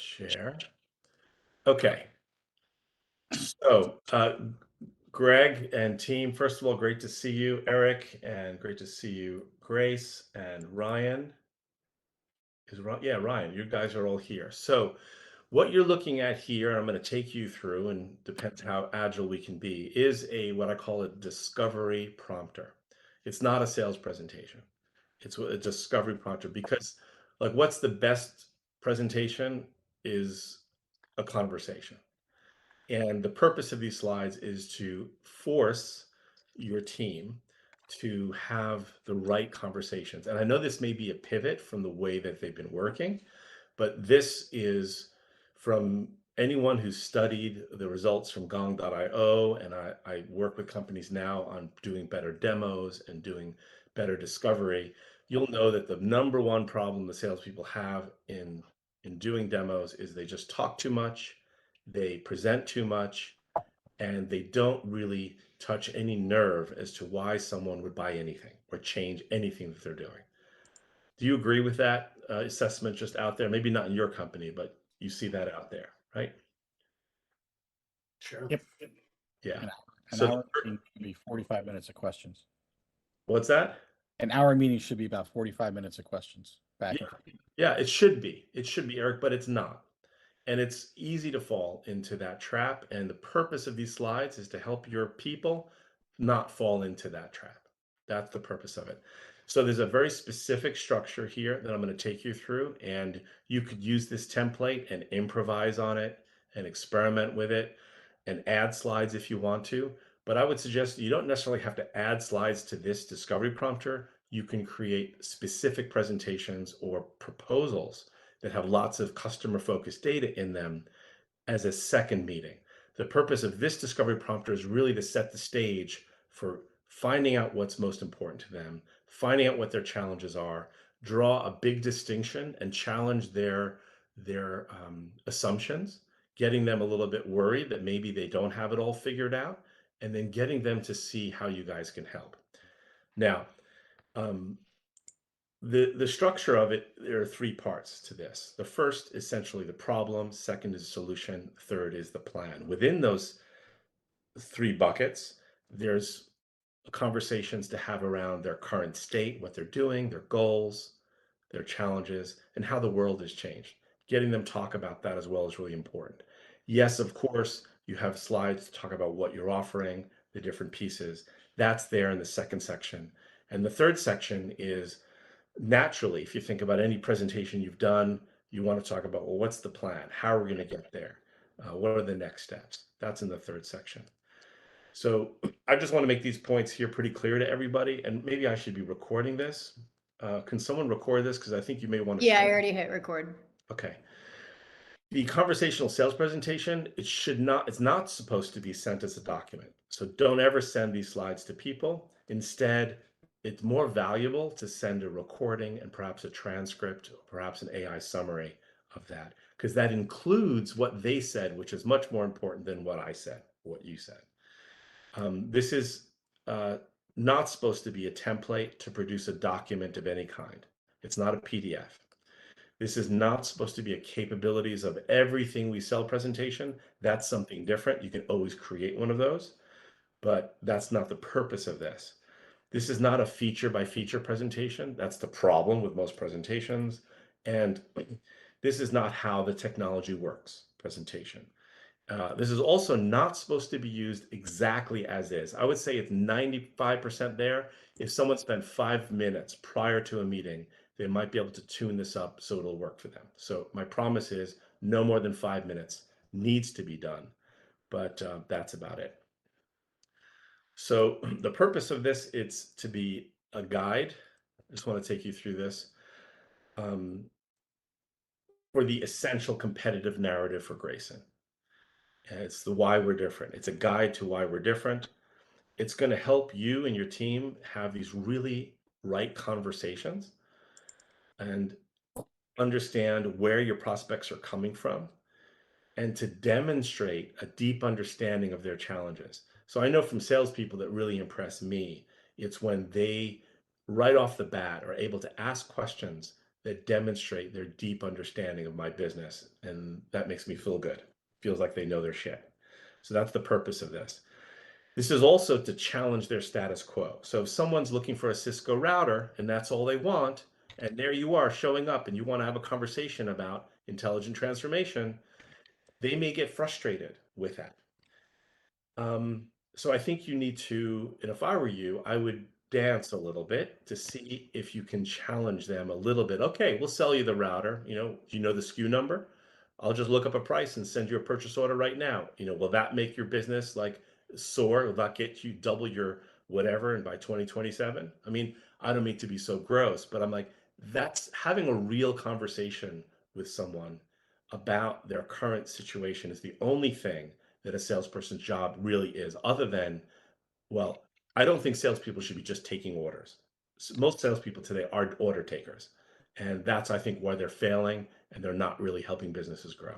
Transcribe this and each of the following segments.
Share. Okay. So, Greg and team, first of all, great to see you, Eric, and great to see you, Grace and Ryan. Yeah, Ryan, you guys are all here. So, what you're looking at here, and I'm going to take you through, and depends how agile we can be, is a what I call a discovery prompter. It's not a sales presentation. It's a discovery prompter because, like, what's the best presentation is a conversation. And the purpose of these slides is to force your team to have the right conversations. And I know this may be a pivot from the way that they've been working, but this is from anyone who's studied the results from Gong.io, and I work with companies now on doing better demos and doing better discovery. You'll know that the number one problem the salespeople have in doing demos is they just talk too much, they present too much, and they don't really touch any nerve as to why someone would buy anything or change anything that they're doing. Do you agree with that assessment just out there? Maybe not in your company, but you see that out there, right? Sure. Yep. Yeah. An So hour meeting should be 45 minutes of questions. what's that? An hour meeting should be about 45 minutes of questions back Yeah, and forth. yeah, it should be. It should be, Eric, but it's not. And it's easy to fall into that trap. And the purpose of these slides is to help your people not fall into that trap. That's the purpose of it. So there's a very specific structure here that I'm going to take you through, and you could use this template and improvise on it and experiment with it and add slides if you want to. But I would suggest you don't necessarily have to add slides to this discovery prompter. You can create specific presentations or proposals that have lots of customer focused data in them as a second meeting. The purpose of this discovery prompter is really to set the stage for finding out what's most important to them, finding out what their challenges are, draw a big distinction and challenge their assumptions, getting them a little bit worried that maybe they don't have it all figured out, and then getting them to see how you guys can help. Now, um, the structure of it, there are three parts to this. The first, essentially, the problem. Second is solution. Third is the plan. Within those three buckets, there's conversations to have around their current state, what they're doing, their goals, their challenges, and how the world has changed. Getting them talk about that as well is really important. Yes, of course, you have slides to talk about what you're offering, the different pieces. That's there in the second section. And the third section is naturally, if you think about any presentation you've done, you want to talk about, well, what's the plan? How are we going to get there? What are the next steps? That's in the third section. So I just want to make these points here pretty clear to everybody, and maybe I should be recording this. Can someone record this? Because I think you may want to Yeah, I share. already hit record. Okay. The conversational sales presentation, it's not supposed to be sent as a document. So don't ever send these slides to people. Instead, it's more valuable to send a recording and perhaps a transcript, or perhaps an AI summary of that, because that includes what they said, which is much more important than what I said, what you said. This is not supposed to be a template to produce a document of any kind. It's not a PDF. This is not supposed to be a capabilities of everything we sell presentation. That's something different. You can always create one of those, but that's not the purpose of this. This is not a feature by feature presentation. That's the problem with most presentations. And this is not how the technology works presentation. This is also not supposed to be used exactly as is. I would say it's 95% there. If someone spent 5 minutes prior to a meeting, they might be able to tune this up so it'll work for them. So my promise is no more than 5 minutes needs to be done, but that's about it. So the purpose of this, it's to be a guide. I just want to take you through this for the essential competitive narrative for Grayson. And it's the why we're different. It's a guide to why we're different. It's going to help you and your team have these really right conversations and understand where your prospects are coming from and to demonstrate a deep understanding of their challenges. So I know from salespeople that really impress me, it's when they right off the bat are able to ask questions that demonstrate their deep understanding of my business, and that makes me feel good. Feels like they know their shit. So that's the purpose of this. This is also to challenge their status quo. So if someone's looking for a Cisco router and that's all they want, and there you are showing up and you want to have a conversation about intelligent transformation, they may get frustrated with that. So I think you need to, and if I were you, I would dance a little bit to see if you can challenge them a little bit. Okay, we'll sell you the router. Do you know the SKU number? I'll just look up a price and send you a purchase order right now. Will that make your business like soar? Will that get you double your whatever and by 2027? I mean, I don't mean to be so gross, but I'm like, that's having a real conversation with someone about their current situation is the only thing that a salesperson's job really is, other than, well, I don't think salespeople should be just taking orders. Most salespeople today are order takers. And that's, I think, why they're failing and they're not really helping businesses grow.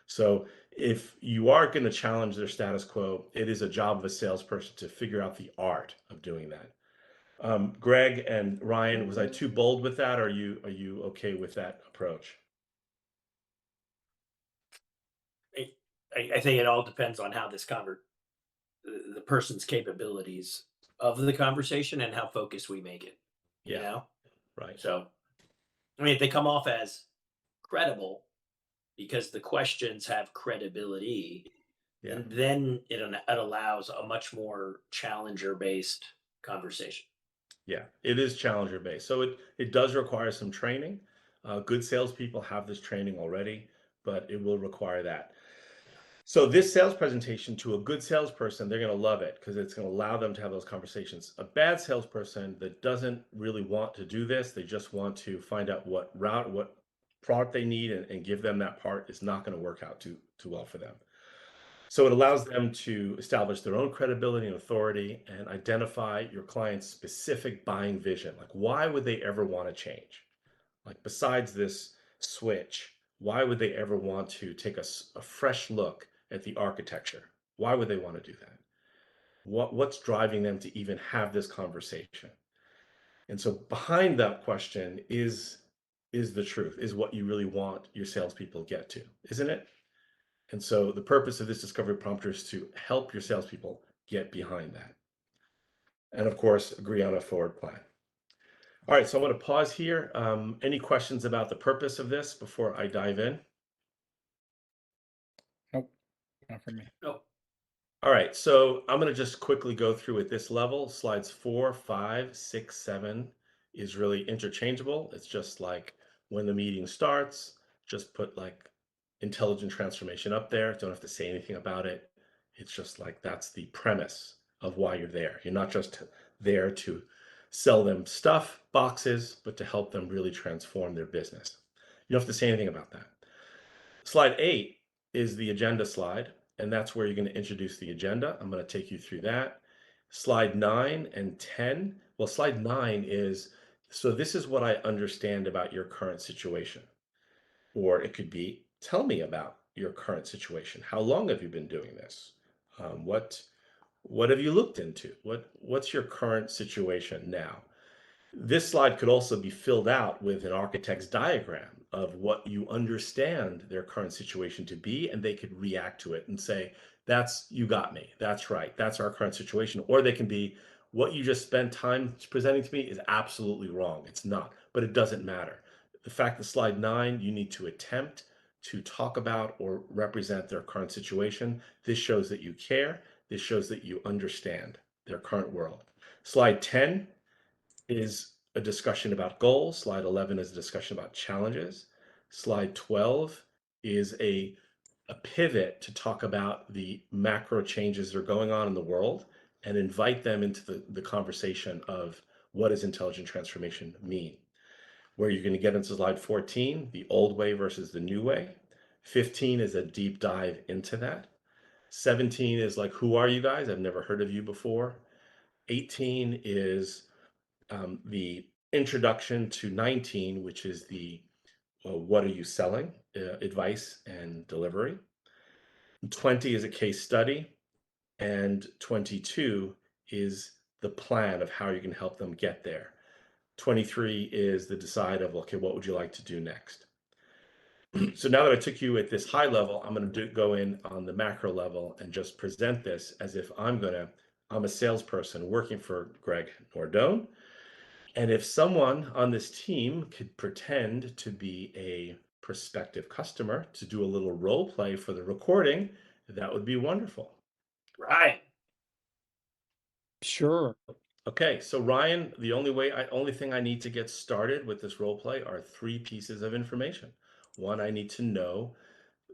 So if you are going to challenge their status quo, it is a job of a salesperson to figure out the art of doing that. Greg and Ryan, was I too bold with that? Or are you okay with that approach? I, I think it all depends on how the person's capabilities of the conversation and how focused we make it. You Yeah, know, right. so I mean, if they come off as credible because the questions have credibility, Yeah. then it allows a much more challenger based conversation. Yeah, it is challenger based. So it does require some training. Good salespeople have this training already, but it will require that. So this sales presentation to a good salesperson, they're going to love it because it's going to allow them to have those conversations. A bad salesperson that doesn't really want to do this, they just want to find out what product they need and give them that part is not going to work out too well for them. So it allows them to establish their own credibility and authority and identify your client's specific buying vision. Like, why would they ever want to change? Like, besides this switch, why would they ever want to take a fresh look at the architecture? Why would they want to do that? What's driving them to even have this conversation? And so behind that question is the truth, is what you really want your salespeople to get to, isn't it? And so the purpose of this discovery prompter is to help your salespeople get behind that. And of course, agree on a forward plan. All right, so I'm going to pause here. Any questions about the purpose of this before I dive in? Nope, not for me. Oh, All right, so I'm going to just quickly go through at this level. Slides 4, 5, 6, 7 is really interchangeable. It's just like when the meeting starts, just put like intelligent transformation up there. Don't have to say anything about it. It's just like that's the premise of why you're there. You're not just there to sell them stuff, boxes, but to help them really transform their business. You don't have to say anything about that. Slide 8 is the agenda slide, and that's where you're going to introduce the agenda. I'm going to take you through that. Slide 9 and 10. Well, slide 9 is, so this is what I understand about your current situation. Or it could be, tell me about your current situation. How long have you been doing this? What have you looked into? What's your current situation now? This slide could also be filled out with an architect's diagram of what you understand their current situation to be, and they could react to it and say, that's, you got me. That's right. That's our current situation. Or they can be, what you just spent time presenting to me is absolutely wrong. It's not, but it doesn't matter. The fact that slide 9, you need to attempt to talk about or represent their current situation. This shows that you care. This shows that you understand their current world. Slide 10 is a discussion about goals. Slide 11 is a discussion about challenges. Slide 12 is a pivot to talk about the macro changes that are going on in the world and invite them into the conversation of what does intelligent transformation mean? Where you're going to get into slide 14, the old way versus the new way. 15 is a deep dive into that. 17 is like, who are you guys? I've never heard of you before. 18 is the introduction to 19, which is the what are you selling advice and delivery. 20 is a case study, and 22 is the plan of how you can help them get there. 23 is the decide of, okay, what would you like to do next? So now that I took you at this high level, I'm going to go in on the macro level and just present this as if I'm a salesperson working for Greg Nordone. And if someone on this team could pretend to be a prospective customer to do a little role play for the recording, that would be wonderful. Right. Sure. Okay, so Ryan, only thing I need to get started with this role play are three pieces of information. One, I need to know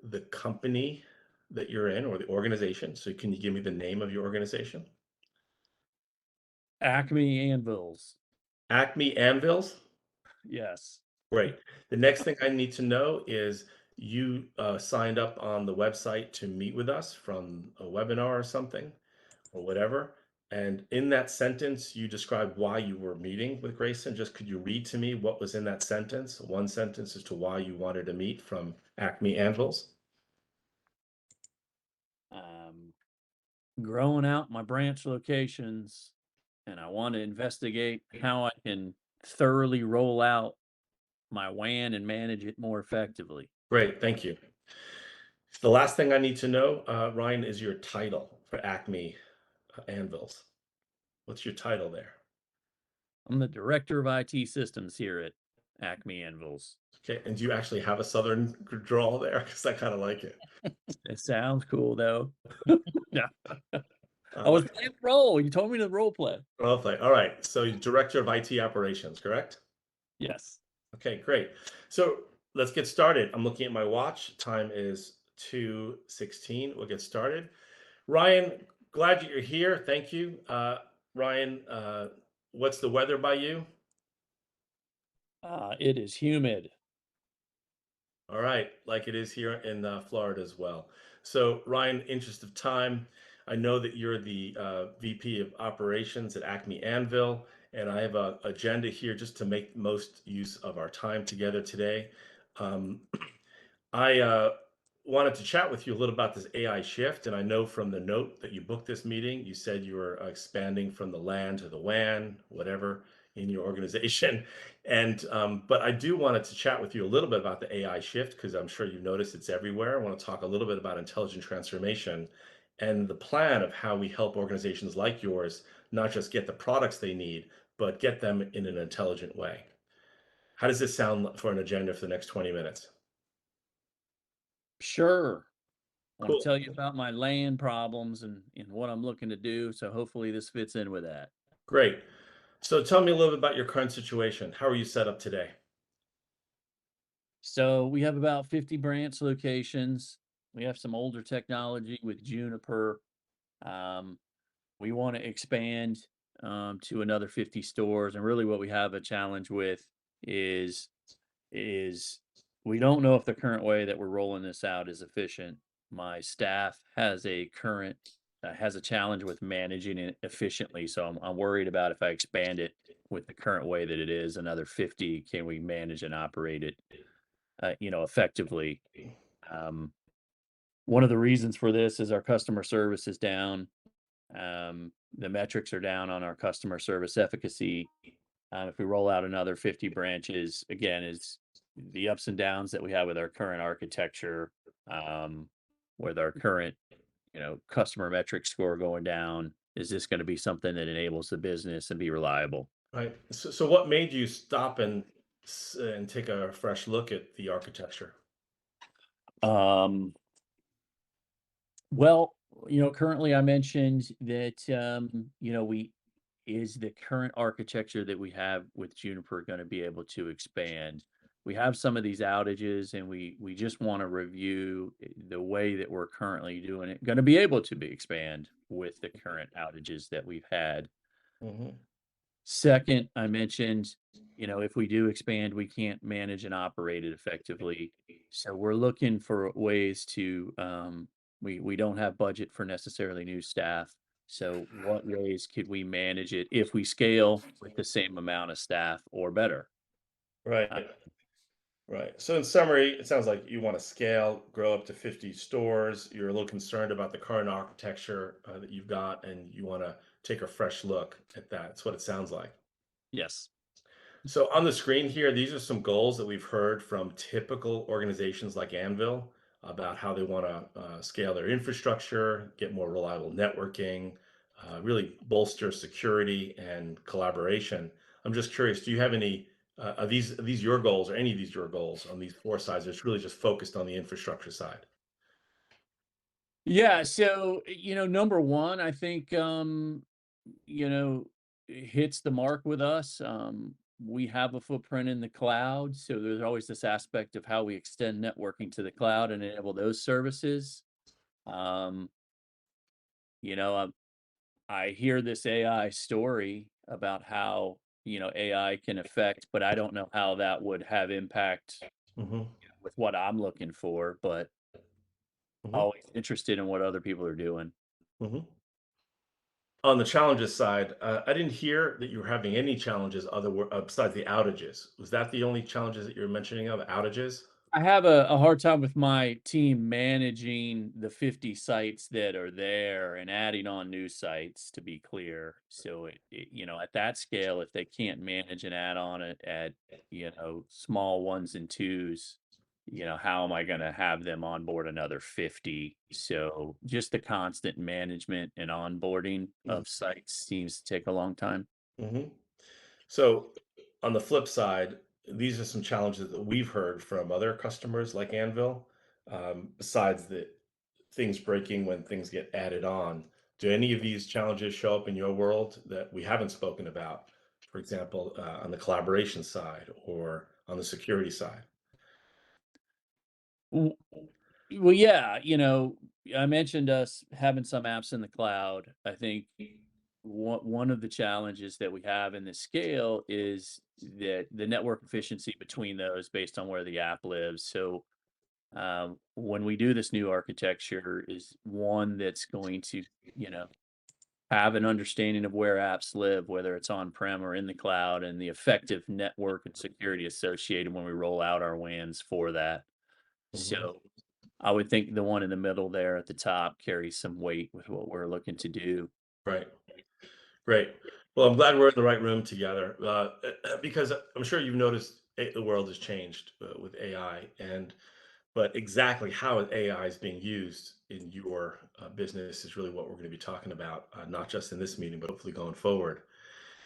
the company that you're in or the organization. So can you give me the name of your organization? Acme Anvils. Acme Anvils? Yes. Great. The next thing I need to know is you signed up on the website to meet with us from a webinar or something or whatever. And in that sentence, you described why you were meeting with Grayson. Just could you read to me what was in that sentence? One sentence as to why you wanted to meet from Acme Anvils. Um, Growing out my branch locations, and I want to investigate how I can thoroughly roll out my WAN and manage it more effectively. Great, thank you. The last thing I need to know, Ryan, is your title for Acme Anvils. What's your title there? I'm the director of IT systems here at Acme Anvils. Okay, and do you actually have a southern drawl there? Because I kind of like it. It sounds cool though. Yeah. I I was like playing the role. You told me to role play. role play. All right, so you're director of IT operations, correct? Yes. Okay, great. So let's get started. I'm looking at my watch. Time is 2:16. We'll get started. Ryan, glad that you're here. Thank you. Ryan, what's the weather by you? It is humid. All right, like it is here in Florida as well. So, Ryan, interest of time, I know that you're the VP of operations at Acme Anvil, and I have a agenda here just to make most use of our time together today. Um, I wanted to chat with you a little about this AI shift, and I know from the note that you booked this meeting, you said you were expanding from the LAN to the WAN, whatever, in your organization. And but I do wanted to chat with you a little bit about the AI shift because I'm sure you've noticed it's everywhere. I want to talk a little bit about intelligent transformation and the plan of how we help organizations like yours not just get the products they need, but get them in an intelligent way. How does this sound for an agenda for the next 20 minutes? Sure. I want to Cool. tell you about my land problems and what I'm looking to do. So hopefully this fits in with that. Great. So tell me a little bit about your current situation. How are you set up today? So we have about 50 branch locations. We have some older technology with Juniper. Um, we want to expand to another 50 stores. And really what we have a challenge with is is we don't know if the current way that we're rolling this out is efficient. My staff has a challenge with managing it efficiently, so I'm worried about if I expand it with the current way that it is, another 50, can we manage and operate it, effectively? Um, One of the reasons for this is our customer service is down. The metrics are down on our customer service efficacy. If we roll out another 50 branches, again, is the ups and downs that we have with our current architecture, um, with our current, customer metric score going down. Is this going to be something that enables the business and be reliable? Right. So what made you stop and take a fresh look at the architecture? Um, well, currently I mentioned that, we is the current architecture that we have with Juniper going to be able to expand? We have some of these outages and we just want to review the way that we're currently doing it, going to be able to be expand with the current outages that we've had. Hmm. Second, I mentioned, if we do expand, we can't manage and operate it effectively. So we're looking for ways to, we don't have budget for necessarily new staff. So what ways could we manage it if we scale with the same amount of staff or better? Right. Uh, Right. So in summary, it sounds like you want to scale, grow up to 50 stores. You're a little concerned about the current architecture that you've got, and you want to take a fresh look at that. That's what it sounds like. yes. So on the screen here, these are some goals that we've heard from typical organizations like Anvil about how they want to scale their infrastructure, get more reliable networking, really bolster security and collaboration. I'm just curious, do you have any, are these your goals or any of these your goals on these four sides? It's really just focused on the infrastructure side. Yeah, so, number 1, I think, it hits the mark with us. We have a footprint in the cloud, so there's always this aspect of how we extend networking to the cloud and enable those services. Um, you know, um, I hear this AI story about how, AI can affect, but I don't know how that would have impact Hmm. with what I'm looking for, but Hmm. always interested in what other people are doing. Hmm. On the challenges side, I didn't hear that you were having any challenges besides the outages. Was that the only challenges that you're mentioning of outages? I have a hard time with my team managing the 50 sites that are there and adding on new sites, to be clear. So at that scale, if they can't manage and add on it at, small ones and twos, how am I going to have them onboard another 50? So just the constant management and onboarding of sites seems to take a long time. Hmm. So, on the flip side, these are some challenges that we've heard from other customers like Anvil. Besides the things breaking when things get added on, do any of these challenges show up in your world that we haven't spoken about? For example, on the collaboration side or on the security side? W- Well, yeah, I mentioned us having some apps in the cloud. I think one of the challenges that we have in this scale is that the network efficiency between those based on where the app lives. So when we do this new architecture is one that's going to, you know, have an understanding of where apps live, whether it's on-prem or in the cloud, and the effective network and security associated when we roll out our WANs for that. Hmm. So I would think the one in the middle there at the top carries some weight with what we're looking to do. Right. Great. Well, I'm glad we're in the right room together because I'm sure you've noticed the world has changed with AI, and but exactly how AI is being used in your business is really what we're going to be talking about, not just in this meeting, but hopefully going forward.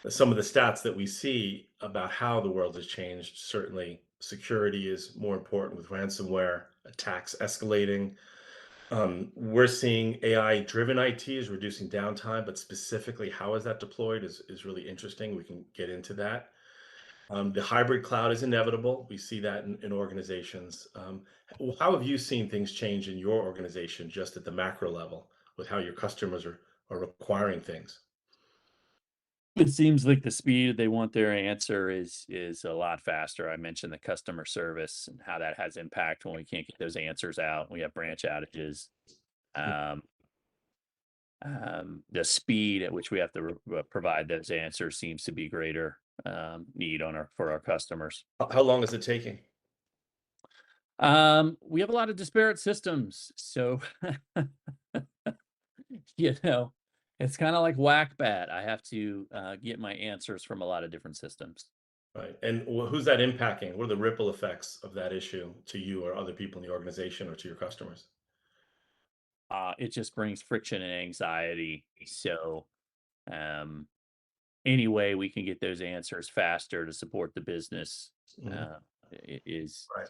Some of the stats that we see about how the world has changed, certainly security is more important with ransomware attacks escalating. We're seeing AI-driven IT is reducing downtime, but specifically how is that deployed is really interesting. We can get into that. The hybrid cloud is inevitable. We see that in organizations. How have you seen things change in your organization just at the macro level with how your customers are requiring things? It seems like the speed they want their answer is a lot faster. I mentioned the customer service and how that has impact when we can't get those answers out. We have branch outages. Um, the speed at which we have to provide those answers seems to be greater need on our for our customers. How long is it taking? We have a lot of disparate systems, so you know, it's kind of like whack bat. I have to get my answers from a lot of different systems. Right. And who's that impacting? What are the ripple effects of that issue to you or other people in the organization or to your customers? It just brings friction and anxiety. So, um, any way we can get those answers faster to support the business Mhm. uh, is Right.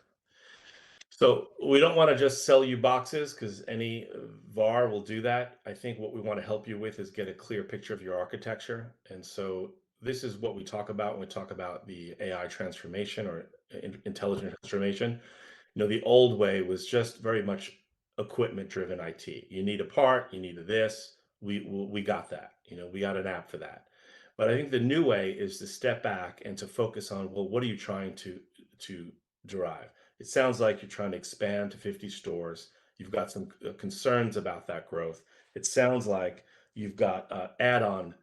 So we don't want to just sell you boxes because any VAR will do that. I think what we want to help you with is get a clear picture of your architecture. And so this is what we talk about when we talk about the AI transformation or intelligent transformation. The old way was just very much equipment driven IT. You need a part, you need a this. We got that. We got an app for that. But I think the new way is to step back and to focus on, well, what are you trying to derive? It sounds like you're trying to expand to 50 stores. You've got some concerns about that growth. It sounds like you've got add-on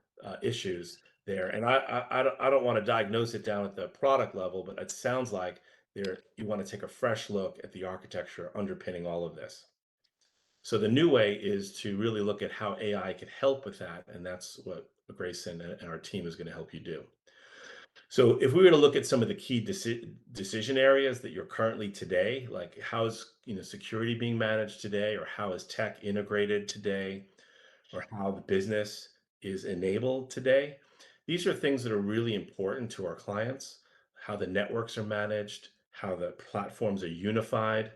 issues there, and I don't want to diagnose it down at the product level, but it sounds like you want to take a fresh look at the architecture underpinning all of this. So the new way is to really look at how AI can help with that, and that's what Grayson and our team is going to help you do. So if we were to look at some of the key decision areas that you're currently today, like how is security being managed today, or how is tech integrated today, or how the business is enabled today, these are things that are really important to our clients. How the networks are managed, how the platforms are unified,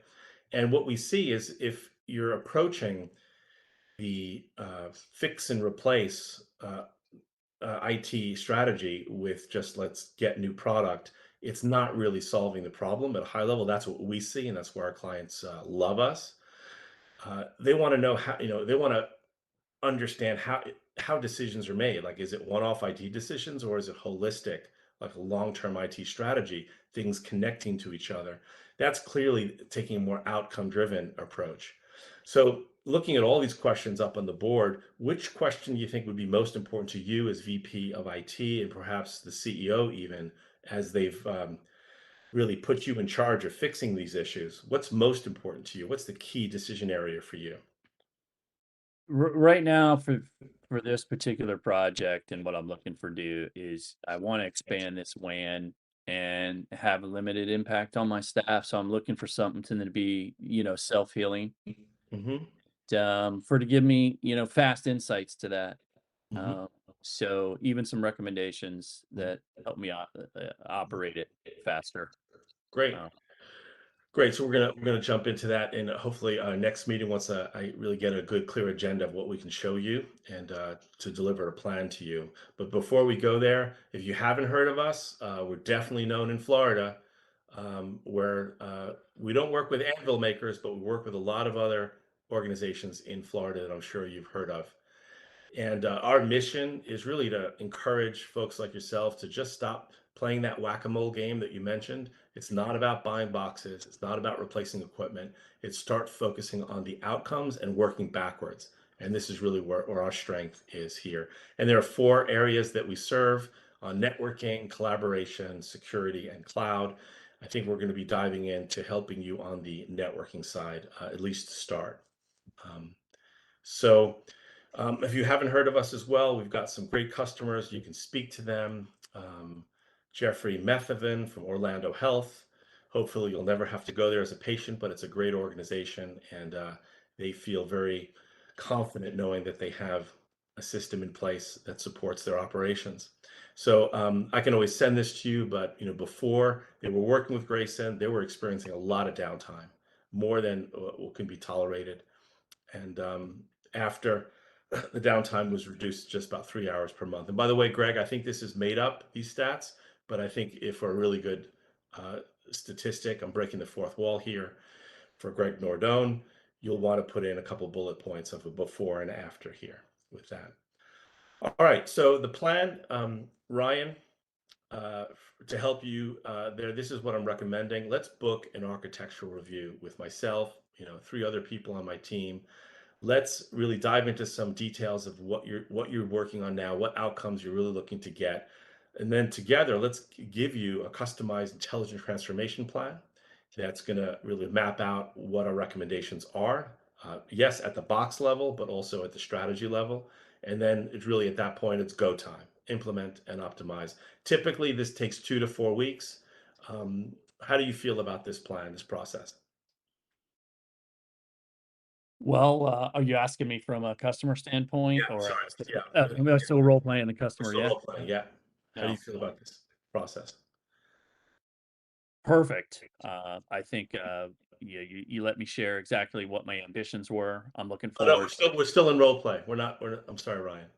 and what we see is if you're approaching the fix and replace IT strategy with just let's get new product, it's not really solving the problem at a high level. That's what we see, and that's where our clients love us. They want to know how, they want to understand how decisions are made. Like, is it one-off IT decisions, or is it holistic, like a long-term IT strategy, things connecting to each other? That's clearly taking a more outcome-driven approach. So, looking at all these questions up on the board, which question do you think would be most important to you as VP of IT, and perhaps the CEO even, as they've really put you in charge of fixing these issues? What's most important to you? What's the key decision area for you? Right now for this particular project and what I'm looking for do is I want to expand this WAN and have a limited impact on my staff. So I'm looking for something to be, self-healing, Hmm. for to give me, fast insights to that. Hmm. Um, so even some recommendations that help me operate it faster. Great. Uh, Great. So we're gonna jump into that, and hopefully next meeting, once I really get a good clear agenda of what we can show you, and to deliver a plan to you. But before we go there, if you haven't heard of us, we're definitely known in Florida, where we don't work with anvil makers, but we work with a lot of other organizations in Florida that I'm sure you've heard of. And our mission is really to encourage folks like yourself to just stop playing that whack-a-mole game that you mentioned. It's not about buying boxes. It's not about replacing equipment. It's start focusing on the outcomes and working backwards. And this is really where our strength is here. And there are four areas that we serve on networking, collaboration, security, and cloud. I think we're going to be diving into helping you on the networking side, at least to start. Um, so, if you haven't heard of us as well, we've got some great customers. You can speak to them. Jeffrey Methavan from Orlando Health. Hopefully, you'll never have to go there as a patient, but it's a great organization, and they feel very confident knowing that they have a system in place that supports their operations. So I can always send this to you, but before they were working with Grayson, they were experiencing a lot of downtime, more than what can be tolerated. And after the downtime was reduced to just about 3 hours per month. And by the way, Greg, I think this is made up, these stats, but I think if for a really good uh, statistic, I'm breaking the fourth wall here for Greg Nordone, you'll want to put in a couple bullet points of a before and after here with that. All right, so the plan, Ryan, to help you there, this is what I'm recommending. Let's book an architectural review with myself, three other people on my team. Let's really dive into some details of what you're working on now, what outcomes you're really looking to get. And then together, let's give you a customized intelligent transformation plan that's going to really map out what our recommendations are. Yes, at the box level, but also at the strategy level. And then it's really at that point, it's go time, implement and optimize. Typically, this takes 2 to 4 weeks. How do you feel about this plan, this process? well, are you asking me from a customer Yeah, standpoint or sorry. Yeah. am I still role playing the We're customer? still Yeah. role playing, yeah. How do you No. feel about this process? Perfect. I think you let me share exactly what my ambitions were. I'm looking Oh, no, forward. we're still in role play. I'm sorry, Ryan.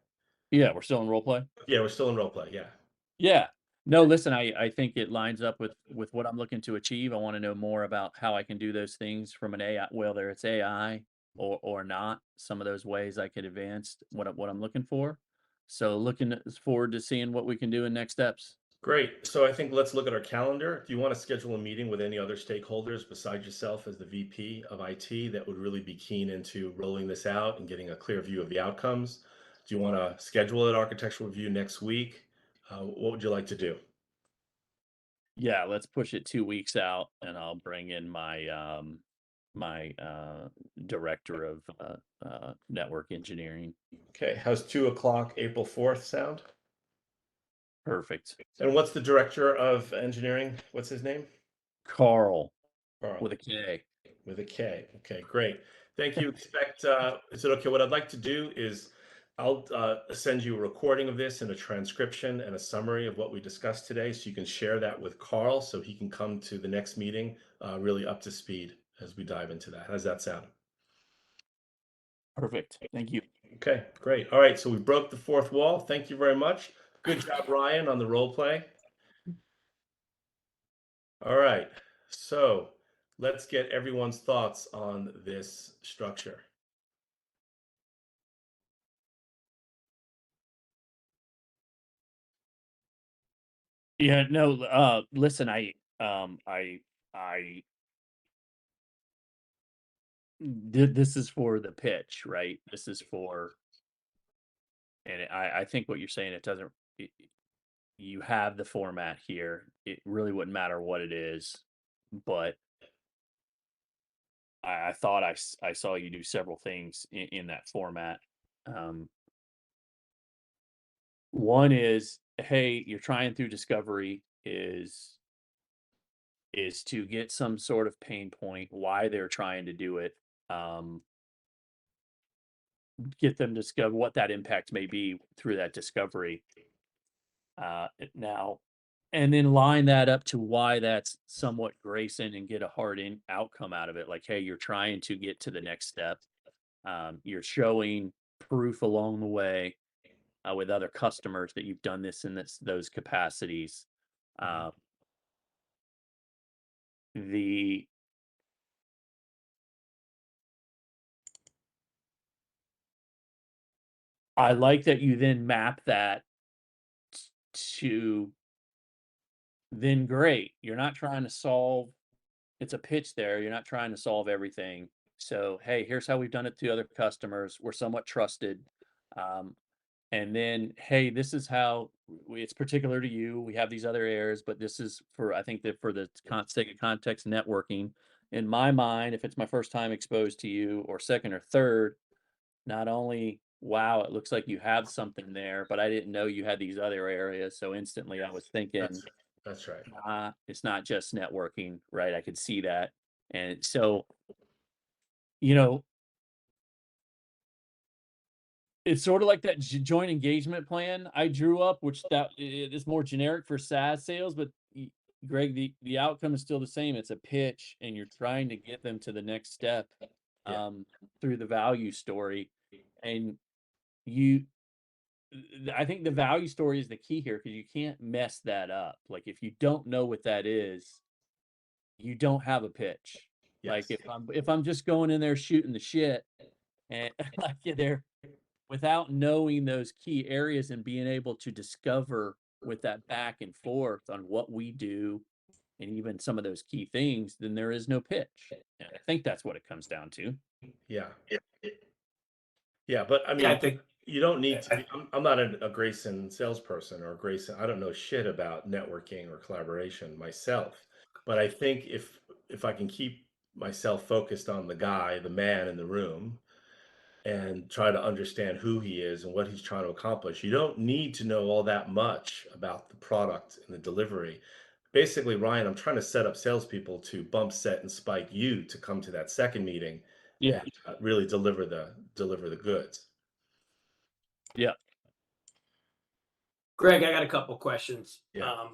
Yeah, we're still in role play. Yeah, we're still in role play, yeah. Yeah. No, listen, I think it lines up with what I'm looking to achieve. I want to know more about how I can do those things from an AI, whether it's AI or not. Some of those ways I could advance what I'm looking for. So looking forward to seeing what we can do in next steps. Great. So I think let's look at our calendar. Do you want to schedule a meeting with any other stakeholders besides yourself as the VP of IT that would really be keen into rolling this out and getting a clear view of the outcomes? Do you want to schedule an architectural review next week? What would you like to do? Yeah, let's push it 2 weeks out, and I'll bring in my director of network engineering. Okay, how's 2 o'clock, April 4th sound? Perfect. And what's the director of engineering? What's his name? Carl Carl. with a K. With a K. Okay, great. Thank you. Is it okay? What I'd like to do is I'll send you a recording of this and a transcription and a summary of what we discussed today so you can share that with Carl so he can come to the next meeting really up to speed as we dive into that. How does that sound? Perfect. Thank you. Okay, great. All right, so we broke the fourth wall. Thank you very much. Good job, Ryan, on the role play. All right, so let's get everyone's thoughts on this structure. Yeah, no, listen, I did this is for the pitch, right? This is for, and I think what you're saying, it doesn't, it, you have the format here. It really wouldn't matter what it is, but I thought I saw you do several things in that format. Um, One is, hey, you're trying through discovery is to get some sort of pain point, why they're trying to do it, um, get them to discover what that impact may be through that discovery. Now, and then line that up to why that's somewhat Grayson and get a hard outcome out of it. Like, hey, you're trying to get to the next step. You're showing proof along the way with other customers that you've done this in those capacities. Uh, the I like that you then map that to then great. You're not trying to solve, it's a pitch there. You're not trying to solve everything. So, hey, here's how we've done it to other customers. We're somewhat trusted. Um, and then, hey, this is how it's particular to you. We have these other areas, but this is for, I think that for the sake of context networking, in my mind, if it's my first time exposed to you or second or third, not only, wow, it looks like you have something there, but I didn't know you had these other areas. So instantly I was thinking, That's that's right. it's not just networking, right? I could see that. And so, you know, it's sort of like that joint engagement plan I drew up, which that it is more generic for SaaS sales, but Greg, the outcome is still the same. It's a pitch, and you're trying to get them to the next step Yeah. through the value story, and you. I think the value story is the key here because you can't mess that up. Like if you don't know what that is, you don't have a pitch. Like Yes. if I'm just going in there shooting the shit and like there without knowing those key areas and being able to discover with that back and forth on what we do and even some of those key things, then there is no pitch. And I think that's what it comes down to. Yeah. Yeah, but I Yeah, I mean, think you don't need to I, be. I'm not a Grayson salesperson or a Grayson. I don't know shit about networking or collaboration myself. But I think if I can keep myself focused on the guy, the man in the room, and try to understand who he is and what he's trying to accomplish, you don't need to know all that much about the product and the delivery. Basically, Ryan, I'm trying to set up salespeople to bump, set, and spike you to come to that second meeting Yeah. and really deliver the goods. Yeah. Greg, I got a couple questions. Yeah.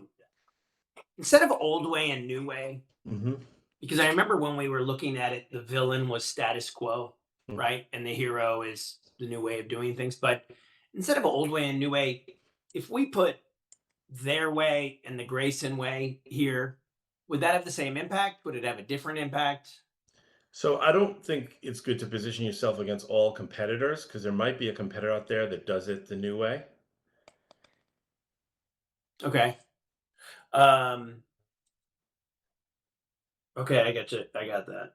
Instead of old way and new way, Mhm. because I remember when we were looking at it, the villain was status quo, Mm. right? And the hero is the new way of doing things. But instead of old way and new way, if we put their way and the Grayson way here, would that have the same impact? Would it have a different impact? So I don't think it's good to position yourself against all competitors because there might be a competitor out there that does it the new way. Okay. Um, okay, I got you. I got that.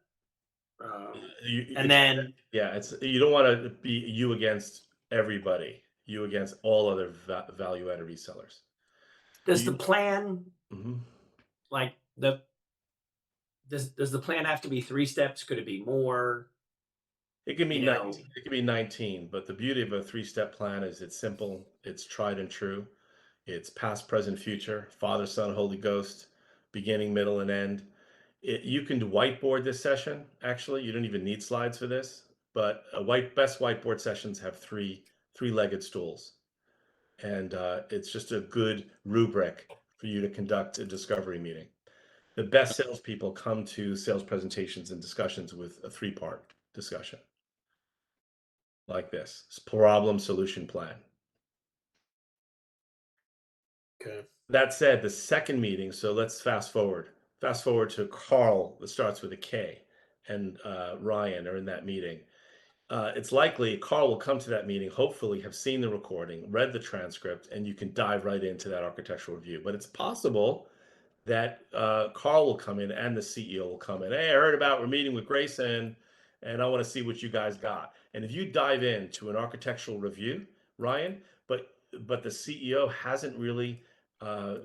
And It's then yeah, it's you don't want to be you against everybody, you against all other value-added resellers. does the You, plan mhm. like the does the plan have to be 3 steps? Could it be more? It can be You know, 19, but the beauty of a three-step plan is it's simple, it's tried and true. It's past, present, future, Father, Son, Holy Ghost, beginning, middle, and end. You can whiteboard this session. Actually, you don't even need slides for this. But best whiteboard sessions have three-legged stools, and it's just a good rubric for you to conduct a discovery meeting. The best salespeople come to sales presentations and discussions with a three-part discussion like this. It's problem, solution, plan. Okay. That said, the second meeting, so let's fast forward. Fast forward to Carl, that starts with a K, and Ryan are in that meeting. It's likely Carl will come to that meeting, hopefully have seen the recording, read the transcript, and you can dive right into that architectural review. But it's possible that Carl will come in and the CEO will come in. Hey, I heard about we're meeting with Greyson, and I want to see what you guys got. And if you dive into an architectural review, Ryan, but the CEO hasn't really uh,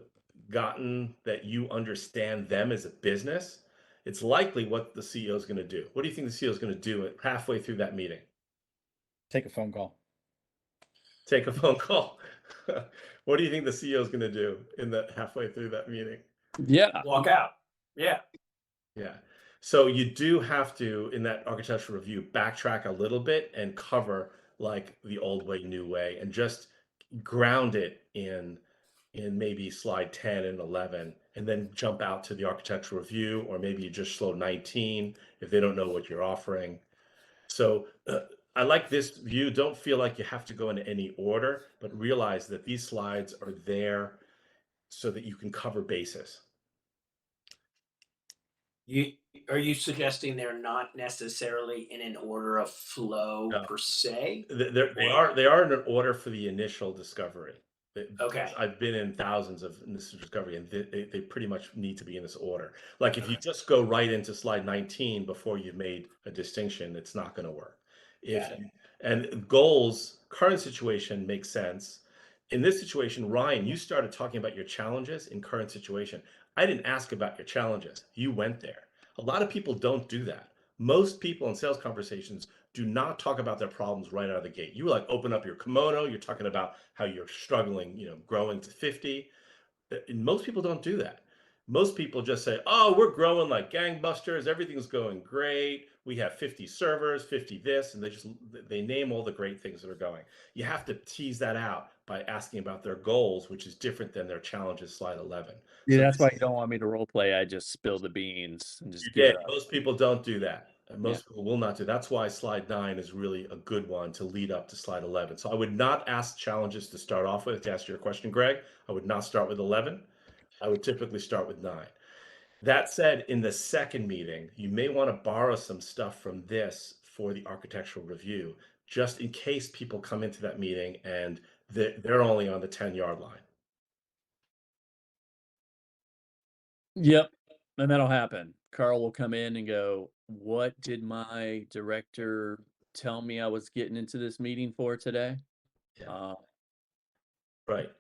gotten that you understand them as a business, it's likely what the CEO is going to do. What do you think the CEO is going to do halfway through that meeting? Take a phone call. Take a phone call. What do you think the CEO is going to do in that halfway through that meeting? Yeah. Walk out. Yeah. Yeah. So you do have to, in that architectural review, backtrack a little bit and cover like the old way, new way, and just ground it in maybe slide 10 and 11, and then jump out to the architectural review, or maybe you just slow 19 if they don't know what you're offering. So I like this view. Don't feel like you have to go in any order, but realize that these slides are there so that you can cover bases. You are you suggesting they're not necessarily in an order of flow No. per se? They are in an order for the initial discovery. Okay. I've been in thousands of initial discovery, and they pretty much need to be in this order. Like if you Okay. just go right into slide 19 before you've made a distinction, it's not going to work. If Got it. and goals, current situation makes sense. In this situation, Ryan, you started talking about your challenges in current situation. I didn't ask about your challenges. You went there. A lot of people don't do that. Most people in sales conversations do not talk about their problems right out of the gate. You like open up your kimono, you're talking about how you're struggling, growing to 50. And most people don't do that. Most people just say, "Oh, we're growing like gangbusters. Everything's going great. We have 50 servers, 50 this," and they name all the great things that are going. You have to tease that out by asking about their goals, which is different than their challenges, slide 11. Yeah, So that's why you don't want me to role play. I just spill the beans and you just give did. it up. Most people don't do that. And Yeah. most people will not do. That's why slide 9 is really a good one to lead up to slide 11. So I would not ask challenges to start off with. To answer your question, Greg, I would not start with 11. I would typically start with 9. That said, in the second meeting, you may want to borrow some stuff from this for the architectural review, just in case people come into that meeting and they're only on the 10-yard line. Yep. And that'll happen. Carl will come in and go, "What did my director tell me I was getting into this meeting for today?" Yeah. Uh, Right.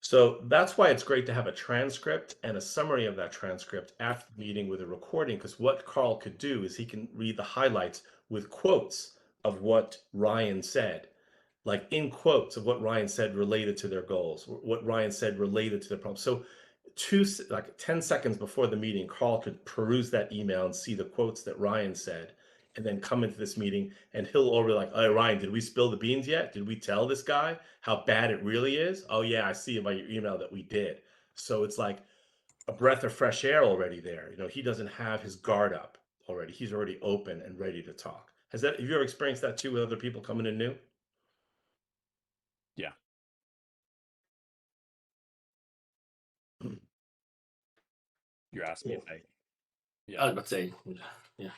So that's why it's great to have a transcript and a summary of that transcript after the meeting with a recording, because what Carl could do is he can read the highlights with quotes of what Ryan said, like in quotes of what Ryan said related to their goals, what Ryan said related to their problems. So like 10 seconds before the meeting, Carl could peruse that email and see the quotes that Ryan said, and then come into this meeting and he'll already like, "Oh, Ryan, did we spill the beans yet? Did we tell this guy how bad it really is? Oh yeah, I see by your email that we did." So it's like a breath of fresh air already there. He doesn't have his guard up already. He's already open and ready to talk. Have you ever experienced that too with other people coming in new? yeah. You're asking me Cool. if I I yeah. was about to say, yeah.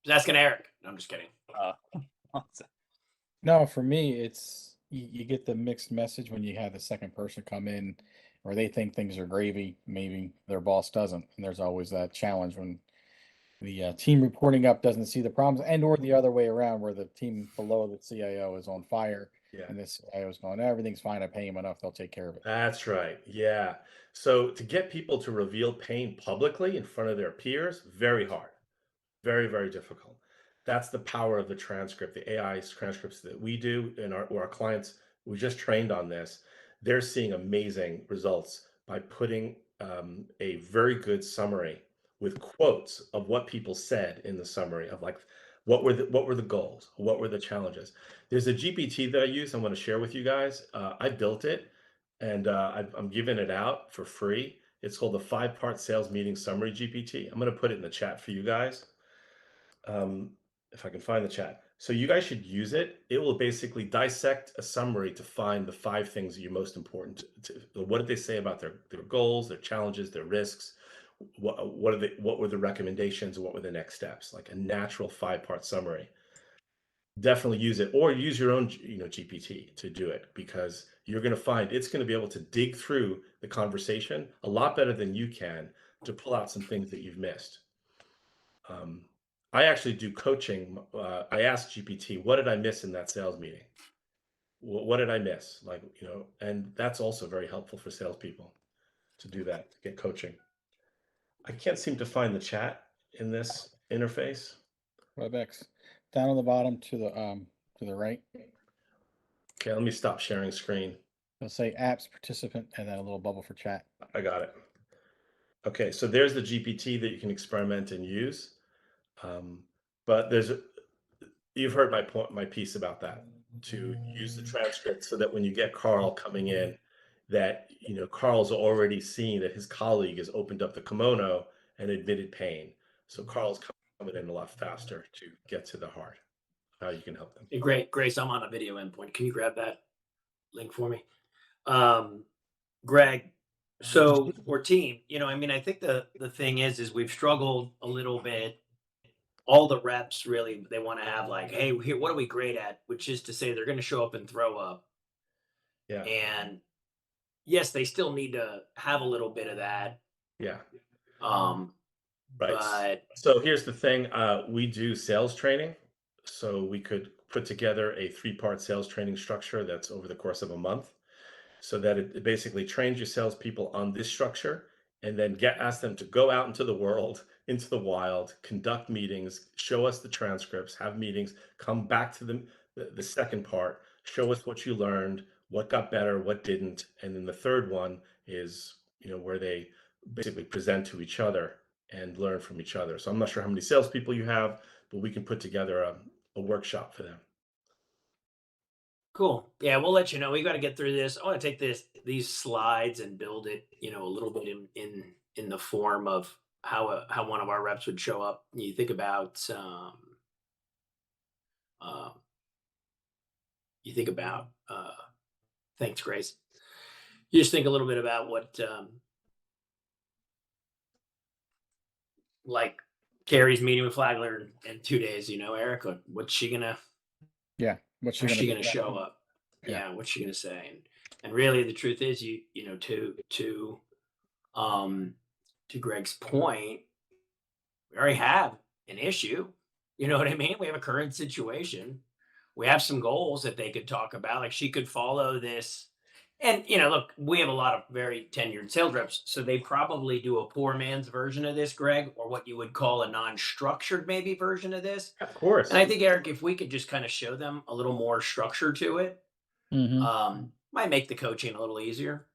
Just asking Eric. No, I'm just kidding. Uh, No, for me, it's you get the mixed message when you have the second person come in, or they think things are gravy. Maybe their boss doesn't, and there's always that challenge when the team reporting up doesn't see the problems, and or the other way around, where the team below the CIO is on fire, Yeah. and the CIO is going, "Everything's fine. I pay him enough. They'll take care of it." That's right. Yeah. So to get people to reveal pain publicly in front of their peers, very hard. Very, very difficult. That's the power of the transcript, the AI transcripts that we do and our clients, we just trained on this. they're seeing amazing results by putting a very good summary with quotes of what people said in the summary of like what were the goals, what were the challenges. There's a GPT that I use. I'm going to share with you guys. I built it, and I'm giving it out for free. It's called the 5-part sales meeting summary GPT. I'm going to put it in the chat for you guys. Um, if I can find the chat. So you guys should use it. It will basically dissect a summary to find the 5 things that you're most important to. What did they say about their goals, their challenges, their risks? What were the recommendations and what were the next steps? Like a natural 5-part summary. Definitely use it, or use your own, GPT to do it, because you're going to find it's going to be able to dig through the conversation a lot better than you can to pull out some things that you've missed. Um, I actually do coaching. I ask GPT, what did I miss in that sales meeting? What did I miss? Like, and that's also very helpful for salespeople to do that, to get coaching. I can't seem to find the chat in this interface. WebEx. Down on the bottom to the right, Okay, let me stop sharing screen. it'll say apps participant and then a little bubble for chat. I got it. Okay, so there's the GPT that you can experiment and use. But you've heard my piece about that, to use the transcript so that when you get Carl coming in, that Carl's already seen that his colleague has opened up the kimono and admitted pain. So Carl's coming in a lot faster to get to the heart of how you can help them. Hey, great, Grace. I'm on a video endpoint. Can you grab that link for me, Greg? So, or team, I mean, I think the thing is we've struggled a little bit. All the reps really, they want to have like, hey, here, what are we great at? Which is to say, they're going to show up and throw up. Yeah, And yes, they still need to have a little bit of that. yeah, Um, right. but So here's the thing: we do sales training, so we could put together a 3-part sales training structure that's over the course of a month, so that it basically trains your salespeople on this structure, and then ask them to go out into the world, into the wild, conduct meetings, show us the transcripts, have meetings, come back to the second part, show us what you learned, what got better, what didn't, and then the third one is where they basically present to each other and learn from each other. So I'm not sure how many salespeople you have, but we can put together a workshop for them. cool. Yeah, we'll let you know. We got to get through this. I want to take these slides and build it, a little bit in the form of how one of our reps would show up. You think about uh, thanks, Grace. You just think a little bit about what like Carrie's meeting with Flagler in 2 days. Eric, what's she gonna? Yeah. What's How's she gonna gonna show up? Yeah. Yeah, what's she gonna say? And really, the truth is, um to Greg's point, we already have an issue. You know what I mean? We have a current situation. We have some goals that they could talk about. Like she could follow this. And look, we have a lot of very tenured sales reps, so they probably do a poor man's version of this, Greg, or what you would call a non-structured maybe version of this. Of course. And I think, Eric, if we could just kind of show them a little more structure to it, might make the coaching a little easier.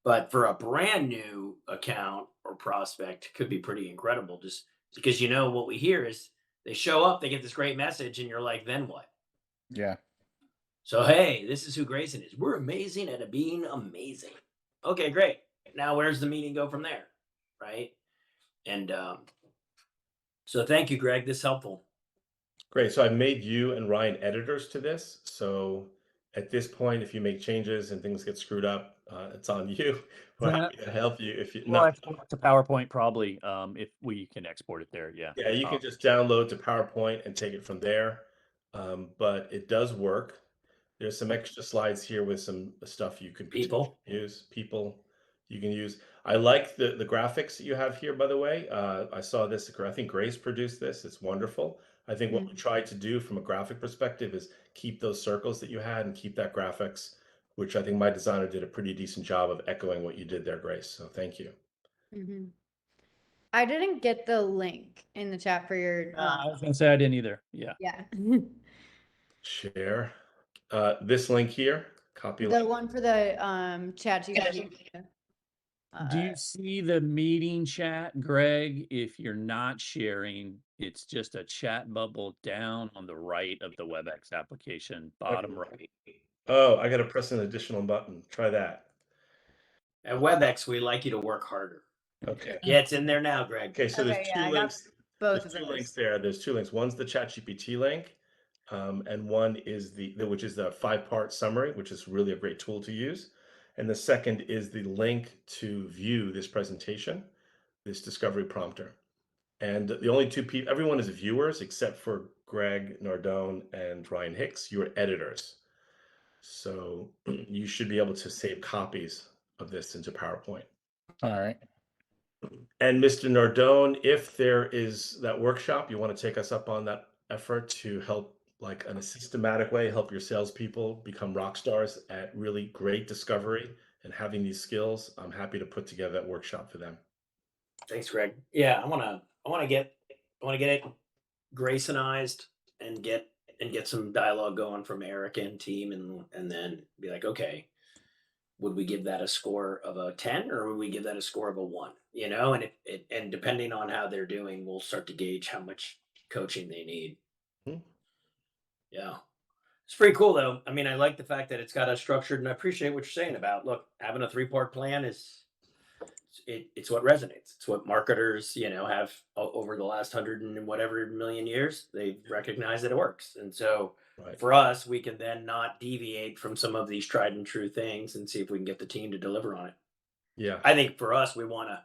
But for a brand new account or prospect, could be pretty incredible. Just because what we hear is they show up, they get this great message, and you're like, then what? Yeah. So hey, this is who Greyson is. We're amazing at being amazing. Okay, great. Now where's the meeting go from there? Right. And so thank you, Greg. This is helpful. Great. So I made you and Ryan editors to this. So at this point, if you make changes and things get screwed up, it's on you. We're happy to help you. If you We'll no, export to PowerPoint probably, if we can export it there. Yeah. yeah, you can just download to PowerPoint and take it from there. But it does work. There's some extra slides here with some stuff you could potentially use. People you can use. I like the graphics that you have here, by the way. I saw this. I think Grace produced this. It's wonderful. I think what we tried to do from a graphic perspective is keep those circles that you had and keep that graphics, which I think my designer did a pretty decent job of echoing what you did there, Grace. So thank you. I didn't get the link in the chat for your. I was gonna say I didn't either. Yeah. Yeah. Share this link here. Copy The link. one for the chat GPT. Do you see the meeting chat, Greg? If you're not sharing, it's just a chat bubble down on the right of the WebEx application, bottom right. Oh, I got to press an additional button. Try that. At WebEx, we like you to work harder. Okay. Yeah, it's in there now, Greg. Okay, so there's Okay, two yeah, I got links. both There's of two links those. there. There's two links. One's the ChatGPT link, and one is which is the 5-part summary, which is really a great tool to use. And the second is the link to view this presentation, this discovery prompter. And the only two people, everyone is viewers except for Greg Nardone and Ryan Hicks. You're editors. So you should be able to save copies of this into PowerPoint. All right. And Mr. Nardone, if there is that workshop, you want to take us up on that effort to help, like in a systematic way, help your salespeople become rock stars at really great discovery and having these skills, I'm happy to put together that workshop for them. Thanks, Greg. Yeah, I want to get it Graysonized and get some dialogue going from Eric and team, and then be like, okay, would we give that a score of a 10 or would we give that a score of a 1? You know, and and depending on how they're doing, we'll start to gauge how much coaching they need. Hmm. Yeah. It's pretty cool though. I mean, I like the fact that it's got us structured, and I appreciate what you're saying about, look, having a 3-part plan is it's what resonates. It's what marketers, have over the last 100 and whatever million years. They've recognized that it works, and so Right. for us, we can then not deviate from some of these tried and true things and see if we can get the team to deliver on it. Yeah. I think for us, we want to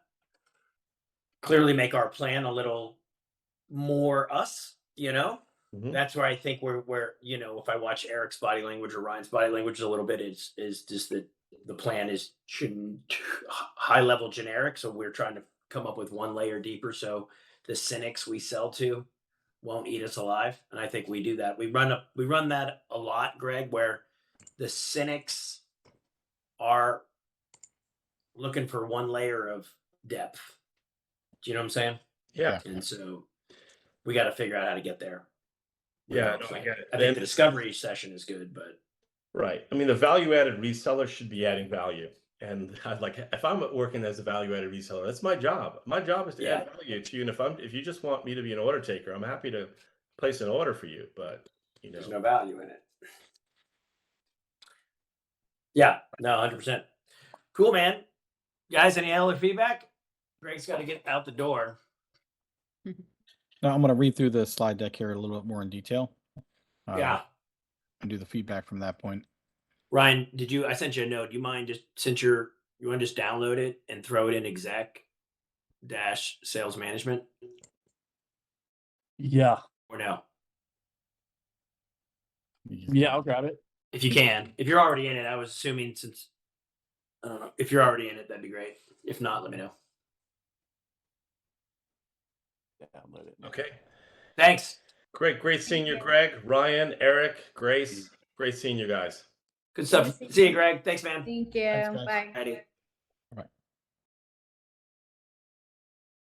clearly make our plan a little more us. Mhm. That's where I think we're if I watch Eric's body language or Ryan's body language a little bit, is just that the plan is shouldn't high level generic. So we're trying to come up with one layer deeper, so the cynics we sell to won't eat us alive. And I think we do that. We run that a lot, Greg, where the cynics are looking for one layer of depth. Do you know what I'm saying? Yeah. And so we got to figure out how to get there. Yeah, no, I get it. I Then- think the discovery session is good, but Right. I mean, the value-added reseller should be adding value. And if I'm working as a value-added reseller, that's my job. My job is to Yeah. add value to you. And if you just want me to be an order taker, I'm happy to place an order for you. But there's no value in it. Yeah, no, 100%. Cool, man. Guys, any other feedback? Greg's got to get out the door. Now I'm going to read through the slide deck here a little bit more in detail. Yeah. And do the feedback from that point. Ryan, I sent you a note. Do you mind just, since you want to just download it and throw it in exec-sales management, Yeah. or no? Yeah, I'll grab it. If you can. If you're already in it, I was assuming, since, I don't know. If you're already in it, that'd be great. If not, let me know. Download it. okay. Thanks. Great seeing you, Greg, Ryan, Eric, Grace. Great seeing you guys. Good stuff. See you, Greg. Thanks, man. Thank you. Thanks, guys. Bye. Eddie.